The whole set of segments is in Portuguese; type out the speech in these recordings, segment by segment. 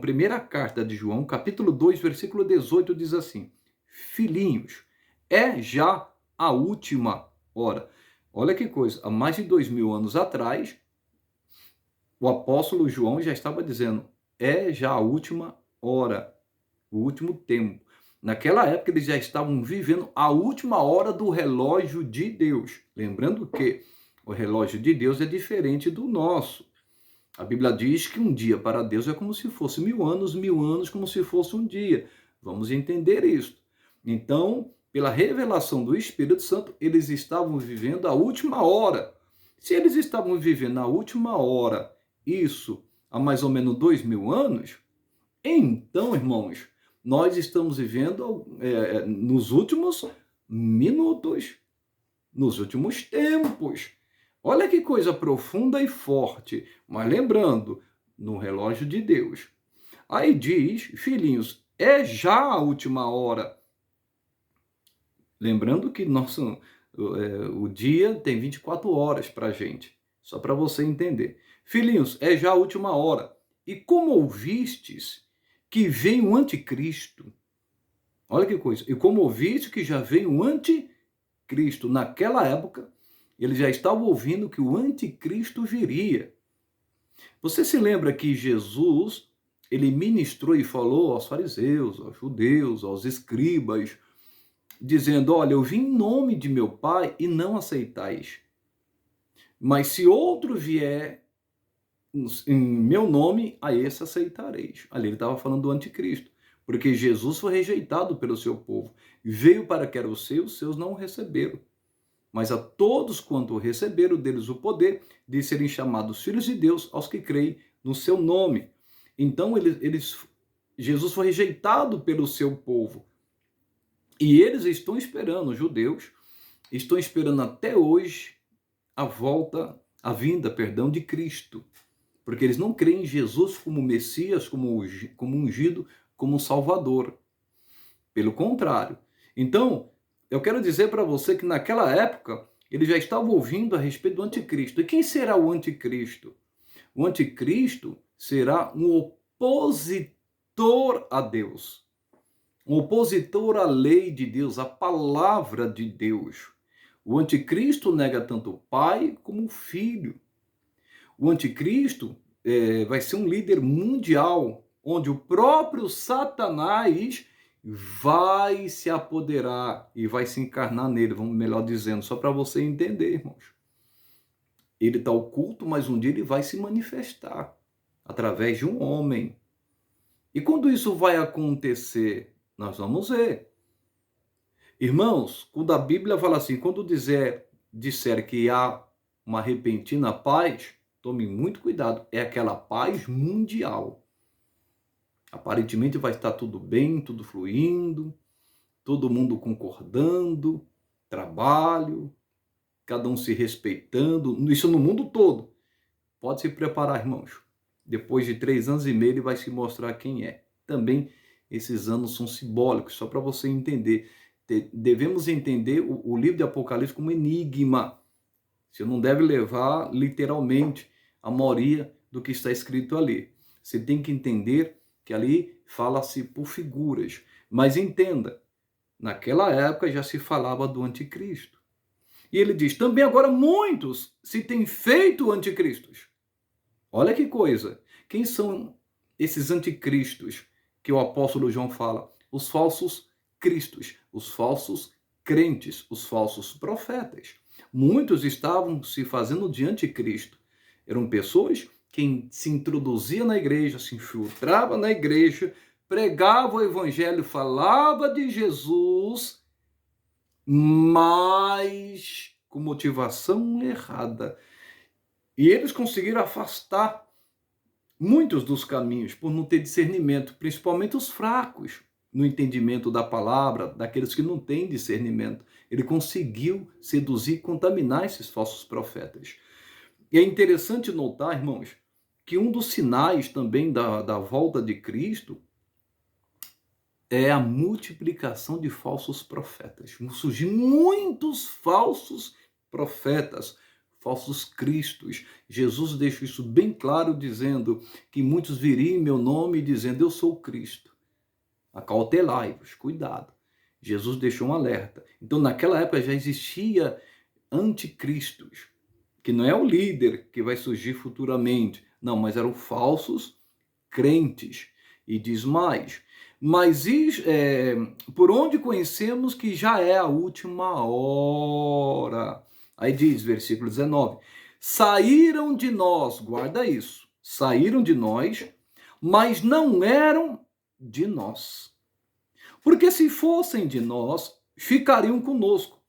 primeira carta de João, capítulo 2, versículo 18, diz assim: Filhinhos, é já a última hora. Olha que coisa, há mais de 2000 anos atrás, o apóstolo João já estava dizendo, é já a última hora, o último tempo. Naquela época eles já estavam vivendo a última hora do relógio de Deus. Lembrando que o relógio de Deus é diferente do nosso. A Bíblia diz que um dia para Deus é como se fosse 1000 anos como se fosse um dia. Vamos entender isso. Então, pela revelação do Espírito Santo, eles estavam vivendo a última hora. Se eles estavam vivendo a última hora, isso há mais ou menos 2000 anos, então, irmãos, nós estamos vivendo nos últimos minutos, nos últimos tempos. Olha que coisa profunda e forte. Mas lembrando, no relógio de Deus. Aí diz, filhinhos, é já a última hora. Lembrando que o dia tem 24 horas para a gente. Só para você entender. Filhinhos, é já a última hora. E como ouvistes que vem o anticristo. Olha que coisa. E como ouviste que já vem o anticristo. Naquela época, eles já estavam ouvindo que o anticristo viria. Você se lembra que Jesus, ele ministrou e falou aos fariseus, aos judeus, aos escribas, dizendo, olha, eu vim em nome de meu Pai e não aceitais. Mas se outro vier em meu nome, a esse aceitareis. Ali ele estava falando do anticristo, porque Jesus foi rejeitado pelo seu povo. Veio para que eram os seus não o receberam. Mas a todos quanto receberam deles o poder de serem chamados filhos de Deus, aos que creem no seu nome. Então, Jesus foi rejeitado pelo seu povo. E eles estão esperando, os judeus, estão esperando até hoje a vinda de Cristo. Porque eles não creem em Jesus como Messias, como ungido, como Salvador. Pelo contrário. Então, eu quero dizer para você que naquela época, ele já estava ouvindo a respeito do anticristo. E quem será o anticristo? O anticristo será um opositor a Deus. Um opositor à lei de Deus, à palavra de Deus. O anticristo nega tanto o pai como o filho. O anticristo vai ser um líder mundial, onde o próprio Satanás vai se apoderar e vai se encarnar nele, vamos melhor dizendo, só para você entender, irmãos. Ele está oculto, mas um dia ele vai se manifestar através de um homem. E quando isso vai acontecer, nós vamos ver. Irmãos, quando a Bíblia fala assim, quando disser que há uma repentina paz, tome muito cuidado, é aquela paz mundial. Aparentemente vai estar tudo bem, tudo fluindo, todo mundo concordando, trabalho, cada um se respeitando, isso no mundo todo. Pode se preparar, irmãos. Depois de 3 anos e meio ele vai se mostrar quem é. Também esses anos são simbólicos, só para você entender. Devemos entender o livro de Apocalipse como enigma. Você não deve levar literalmente a maioria do que está escrito ali. Você tem que entender que ali fala-se por figuras. Mas entenda, naquela época já se falava do anticristo. E ele diz, também agora muitos se têm feito anticristos. Olha que coisa. Quem são esses anticristos que o apóstolo João fala? Os falsos cristos, os falsos crentes, os falsos profetas. Muitos estavam se fazendo de anticristo. Eram pessoas que se introduziam na igreja, se infiltravam na igreja, pregava o evangelho, falava de Jesus, mas com motivação errada. E eles conseguiram afastar muitos dos caminhos por não ter discernimento, principalmente os fracos no entendimento da palavra, daqueles que não têm discernimento. Ele conseguiu seduzir e contaminar esses falsos profetas. E é interessante notar, irmãos, que um dos sinais também da volta de Cristo é a multiplicação de falsos profetas. Vão surgir muitos falsos profetas, falsos cristos. Jesus deixa isso bem claro, dizendo que muitos viriam em meu nome, dizendo, eu sou o Cristo. Acautelai-vos, cuidado. Jesus deixou um alerta. Então, naquela época já existia anticristos, que não é o líder que vai surgir futuramente, não, mas eram falsos crentes. E diz mais, mas por onde conhecemos que já é a última hora? Aí diz, versículo 19, saíram de nós, guarda isso, saíram de nós, mas não eram de nós. Porque se fossem de nós, ficariam conosco.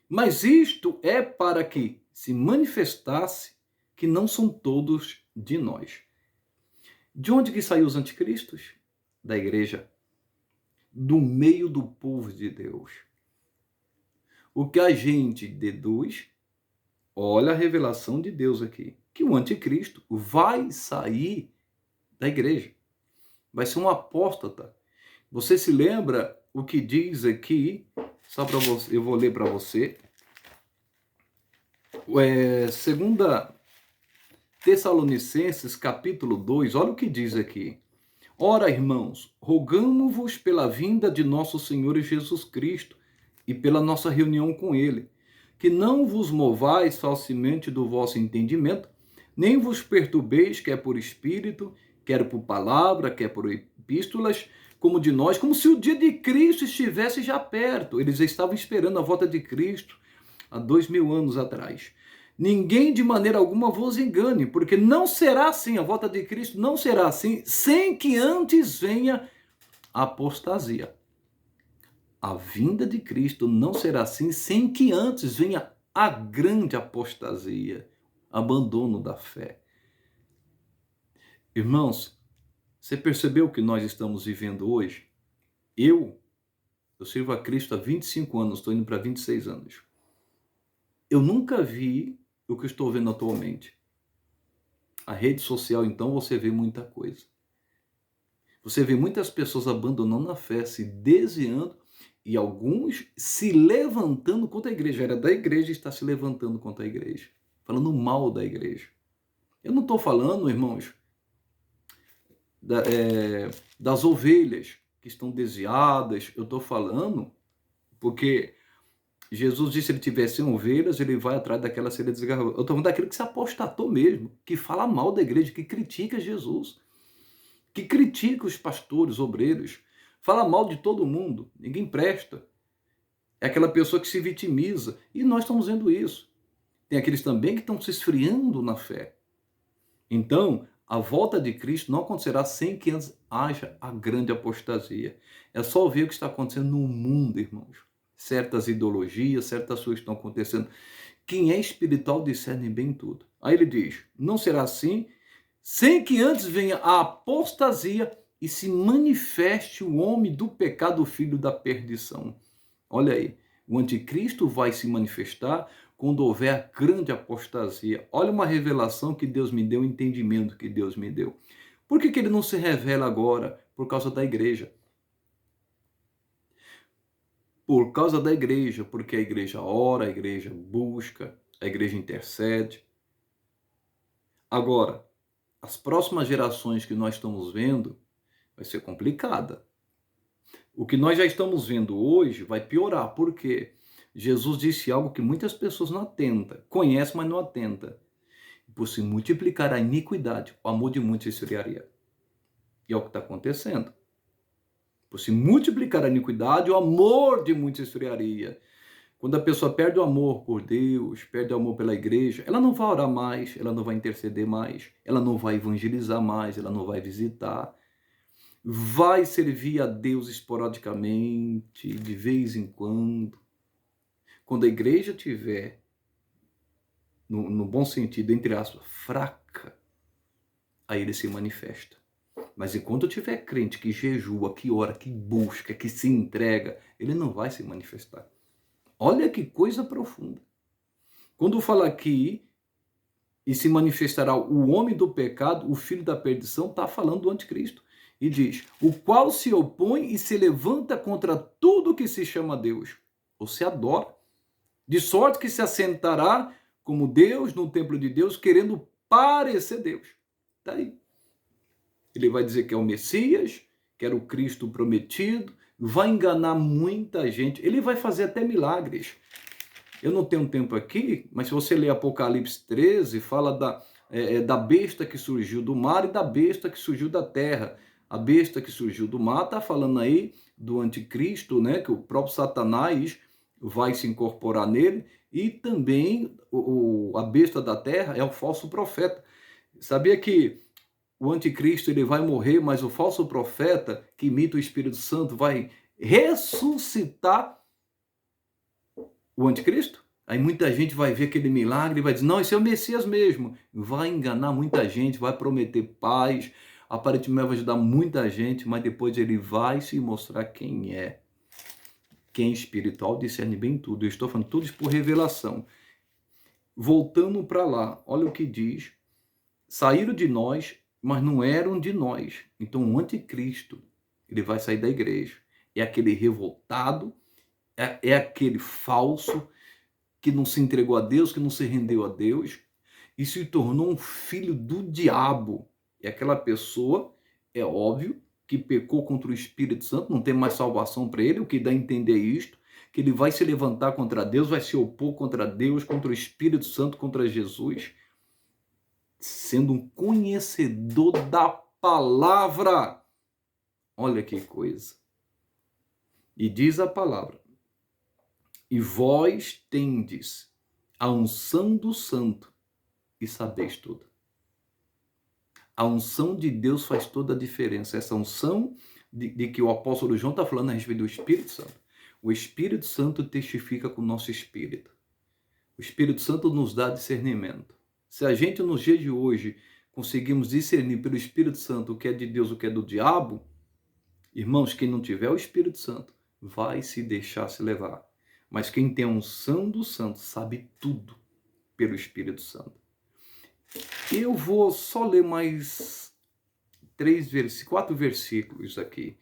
Mas isto é para que se manifestasse que não são todos de nós. De onde que saiu os anticristos? Da igreja. Do meio do povo de Deus. O que a gente deduz, olha a revelação de Deus aqui, que o anticristo vai sair da igreja. Vai ser um apóstata. Você se lembra o que diz aqui? Só para você, eu vou ler para você. Segunda Tessalonicenses, capítulo 2, olha o que diz aqui. Ora, irmãos, rogamo-vos pela vinda de nosso Senhor Jesus Cristo e pela nossa reunião com Ele, que não vos movais falsamente do vosso entendimento, nem vos perturbeis, quer por espírito, quer por palavra, quer por epístolas, como de nós, como se o dia de Cristo estivesse já perto. Eles estavam esperando a volta de Cristo há 2000 anos atrás. Ninguém de maneira alguma vos engane, porque não será assim, a volta de Cristo não será assim, sem que antes venha a apostasia. A vinda de Cristo não será assim, sem que antes venha a grande apostasia, abandono da fé. Irmãos, você percebeu o que nós estamos vivendo hoje? Eu sirvo a Cristo há 25 anos, estou indo para 26 anos. Eu nunca vi o que estou vendo atualmente. A rede social, então, você vê muita coisa. Você vê muitas pessoas abandonando a fé, se desviando, e alguns se levantando contra a igreja. Era da igreja e está se levantando contra a igreja, falando mal da igreja. Eu não estou falando, irmãos, das ovelhas que estão desviadas. Eu estou falando porque Jesus disse que se ele tivesse ovelhas, ele vai atrás daquela seria desgarrada. Eu estou falando daquele que se apostatou mesmo, que fala mal da igreja, que critica Jesus, que critica os pastores, obreiros, fala mal de todo mundo, ninguém presta. É aquela pessoa que se vitimiza. E nós estamos vendo isso. Tem aqueles também que estão se esfriando na fé. Então, a volta de Cristo não acontecerá sem que antes haja a grande apostasia. É só ver o que está acontecendo no mundo, irmãos. Certas ideologias, certas coisas estão acontecendo. Quem é espiritual discerne bem tudo. Aí ele diz, não será assim, sem que antes venha a apostasia e se manifeste o homem do pecado, o filho da perdição. Olha aí, o anticristo vai se manifestar quando houver a grande apostasia. Olha uma revelação que Deus me deu, um entendimento que Deus me deu. Por que ele não se revela agora? Por causa da igreja. Por causa da igreja, porque a igreja ora, a igreja busca, a igreja intercede. Agora, as próximas gerações que nós estamos vendo vai ser complicada. O que nós já estamos vendo hoje vai piorar. Por quê? Jesus disse algo que muitas pessoas não atentam. Conhecem, mas não atentam. Por se multiplicar a iniquidade, o amor de muitos se esfriaria. E é o que está acontecendo. Por se multiplicar a iniquidade, o amor de muitos se esfriaria. Quando a pessoa perde o amor por Deus, perde o amor pela igreja, ela não vai orar mais, ela não vai interceder mais, ela não vai evangelizar mais, ela não vai visitar. Vai servir a Deus esporadicamente, de vez em quando. Quando a igreja tiver, no bom sentido, entre aspas, fraca, aí ele se manifesta. Mas enquanto tiver crente que jejua, que ora, que busca, que se entrega, ele não vai se manifestar. Olha que coisa profunda. Quando fala aqui, e se manifestará o homem do pecado, o filho da perdição, está falando do anticristo. E diz, o qual se opõe e se levanta contra tudo que se chama Deus, ou se adora, de sorte que se assentará como Deus no templo de Deus, querendo parecer Deus. Está aí. Ele vai dizer que é o Messias, que era o Cristo prometido, vai enganar muita gente. Ele vai fazer até milagres. Eu não tenho tempo aqui, mas se você ler Apocalipse 13, fala da besta que surgiu do mar e da besta que surgiu da terra. A besta que surgiu do mar está falando aí do anticristo, né? Que o próprio Satanás vai se incorporar nele. E também a besta da terra é o falso profeta. Sabia que o anticristo ele vai morrer, mas o falso profeta, que imita o Espírito Santo, vai ressuscitar o anticristo? Aí muita gente vai ver aquele milagre e vai dizer, não, esse é o Messias mesmo. Vai enganar muita gente, vai prometer paz, aparentemente vai ajudar muita gente, mas depois ele vai se mostrar quem é. Quem é espiritual discerne bem tudo. Eu estou falando tudo isso por revelação. Voltando para lá, olha o que diz. Saíram de nós, mas não eram de nós. Então o anticristo, ele vai sair da igreja. É aquele revoltado, é aquele falso, que não se entregou a Deus, que não se rendeu a Deus, e se tornou um filho do diabo. E aquela pessoa, é óbvio, que pecou contra o Espírito Santo, não tem mais salvação para ele, o que dá a entender isto, que ele vai se levantar contra Deus, vai se opor contra Deus, contra o Espírito Santo, contra Jesus, sendo um conhecedor da palavra. Olha que coisa. E diz a palavra, e vós tendes a unção do santo e sabeis tudo. A unção de Deus faz toda a diferença. Essa unção de que o apóstolo João está falando a respeito do Espírito Santo. O Espírito Santo testifica com o nosso espírito. O Espírito Santo nos dá discernimento. Se a gente, nos dias de hoje, conseguimos discernir pelo Espírito Santo o que é de Deus, o que é do diabo, irmãos, quem não tiver o Espírito Santo vai se deixar se levar. Mas quem tem a unção do santo sabe tudo pelo Espírito Santo. Eu vou só ler mais 4 versículos aqui.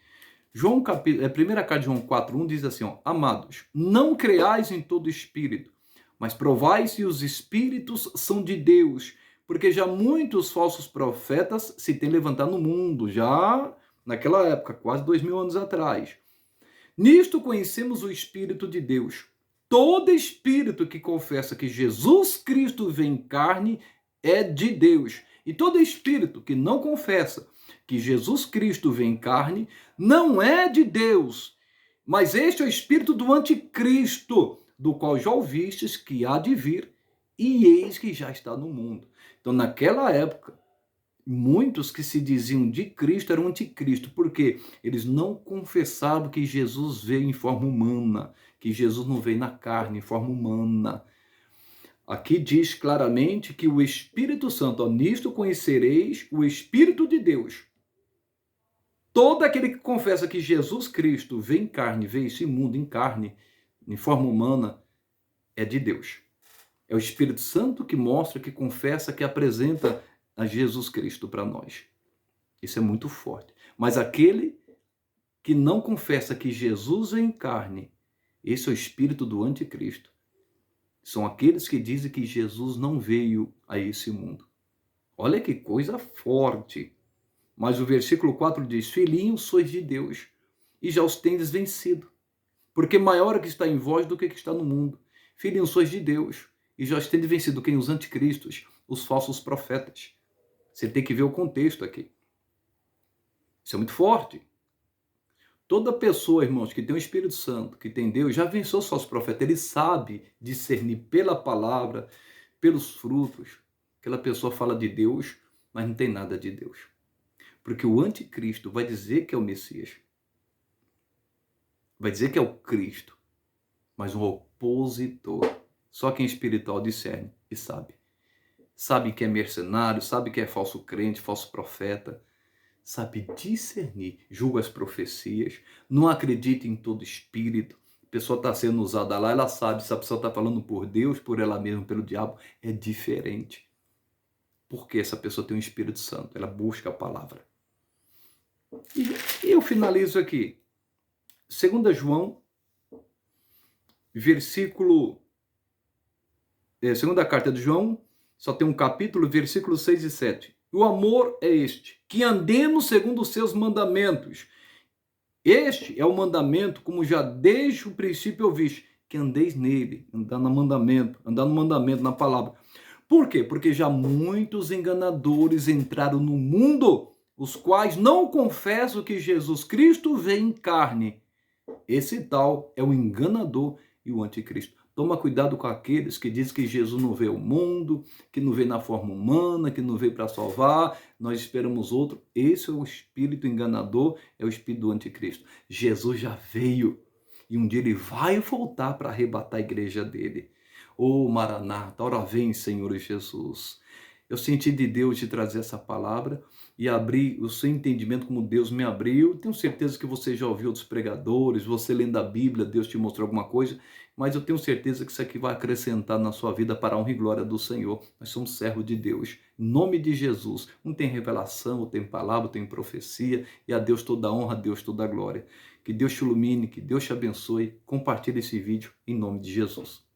João, 1 carta de João 4:1 diz assim, ó, amados, não creais em todo espírito, mas provai se os espíritos são de Deus, porque já muitos falsos profetas se têm levantado no mundo, já naquela época, quase 2000 anos atrás. Nisto conhecemos o Espírito de Deus. Todo espírito que confessa que Jesus Cristo vem em carne é de Deus. E todo espírito que não confessa que Jesus Cristo vem em carne não é de Deus. Mas este é o espírito do anticristo, do qual já ouvistes que há de vir, e eis que já está no mundo. Então, naquela época, muitos que se diziam de Cristo eram anticristo, porque eles não confessavam que Jesus veio em forma humana, que Jesus não veio na carne, em forma humana. Aqui diz claramente que o Espírito Santo, ó, nisto conhecereis o Espírito de Deus. Todo aquele que confessa que Jesus Cristo veio em carne, veio esse mundo em carne, em forma humana, é de Deus. É o Espírito Santo que mostra, que confessa, que apresenta a Jesus Cristo para nós. Isso é muito forte. Mas aquele que não confessa que Jesus veio em carne, esse é o espírito do anticristo. São aqueles que dizem que Jesus não veio a esse mundo. Olha que coisa forte. Mas o versículo 4 diz, filhinhos, sois de Deus, e já os tendes vencido. Porque maior é que está em vós do que está no mundo. Filhinhos, sois de Deus, e já os tendes vencido. Quem? Os anticristos, os falsos profetas. Você tem que ver o contexto aqui. Isso é muito forte. Toda pessoa, irmãos, que tem o Espírito Santo, que tem Deus, já venceu os falsos profetas. Ele sabe discernir pela palavra, pelos frutos. Aquela pessoa fala de Deus, mas não tem nada de Deus. Porque o anticristo vai dizer que é o Messias. Vai dizer que é o Cristo. Mas um opositor. Só quem é espiritual discerne e sabe. Sabe que é mercenário, sabe que é falso crente, falso profeta. Sabe discernir, julga as profecias, não acredita em todo espírito. A pessoa está sendo usada lá, ela sabe se a pessoa está falando por Deus, por ela mesma, pelo diabo, é diferente. Porque essa pessoa tem um Espírito Santo, ela busca a palavra. E eu finalizo aqui. 2 João, versículo segunda carta de João, só tem um capítulo, versículos 6 e 7. O amor é este, que andemos segundo os seus mandamentos. Este é o mandamento, como já desde o princípio ouviste, que andeis nele, andar no mandamento, na palavra. Por quê? Porque já muitos enganadores entraram no mundo, os quais não confessam que Jesus Cristo veio em carne. Esse tal é o enganador e o anticristo. Toma cuidado com aqueles que dizem que Jesus não veio ao mundo, que não veio na forma humana, que não veio para salvar, nós esperamos outro. Esse é o espírito enganador, é o espírito do anticristo. Jesus já veio e um dia ele vai voltar para arrebatar a igreja dele. Ô Maranata, ora vem, Senhor Jesus. Eu senti de Deus de trazer essa palavra e abrir o seu entendimento como Deus me abriu. Tenho certeza que você já ouviu outros pregadores, você lendo a Bíblia, Deus te mostrou alguma coisa, mas eu tenho certeza que isso aqui vai acrescentar na sua vida para a honra e glória do Senhor. Nós somos servos de Deus. Em nome de Jesus. Um tem revelação, outro tem palavra, outro tem profecia, e a Deus toda a honra, a Deus toda a glória. Que Deus te ilumine, que Deus te abençoe. Compartilhe esse vídeo em nome de Jesus.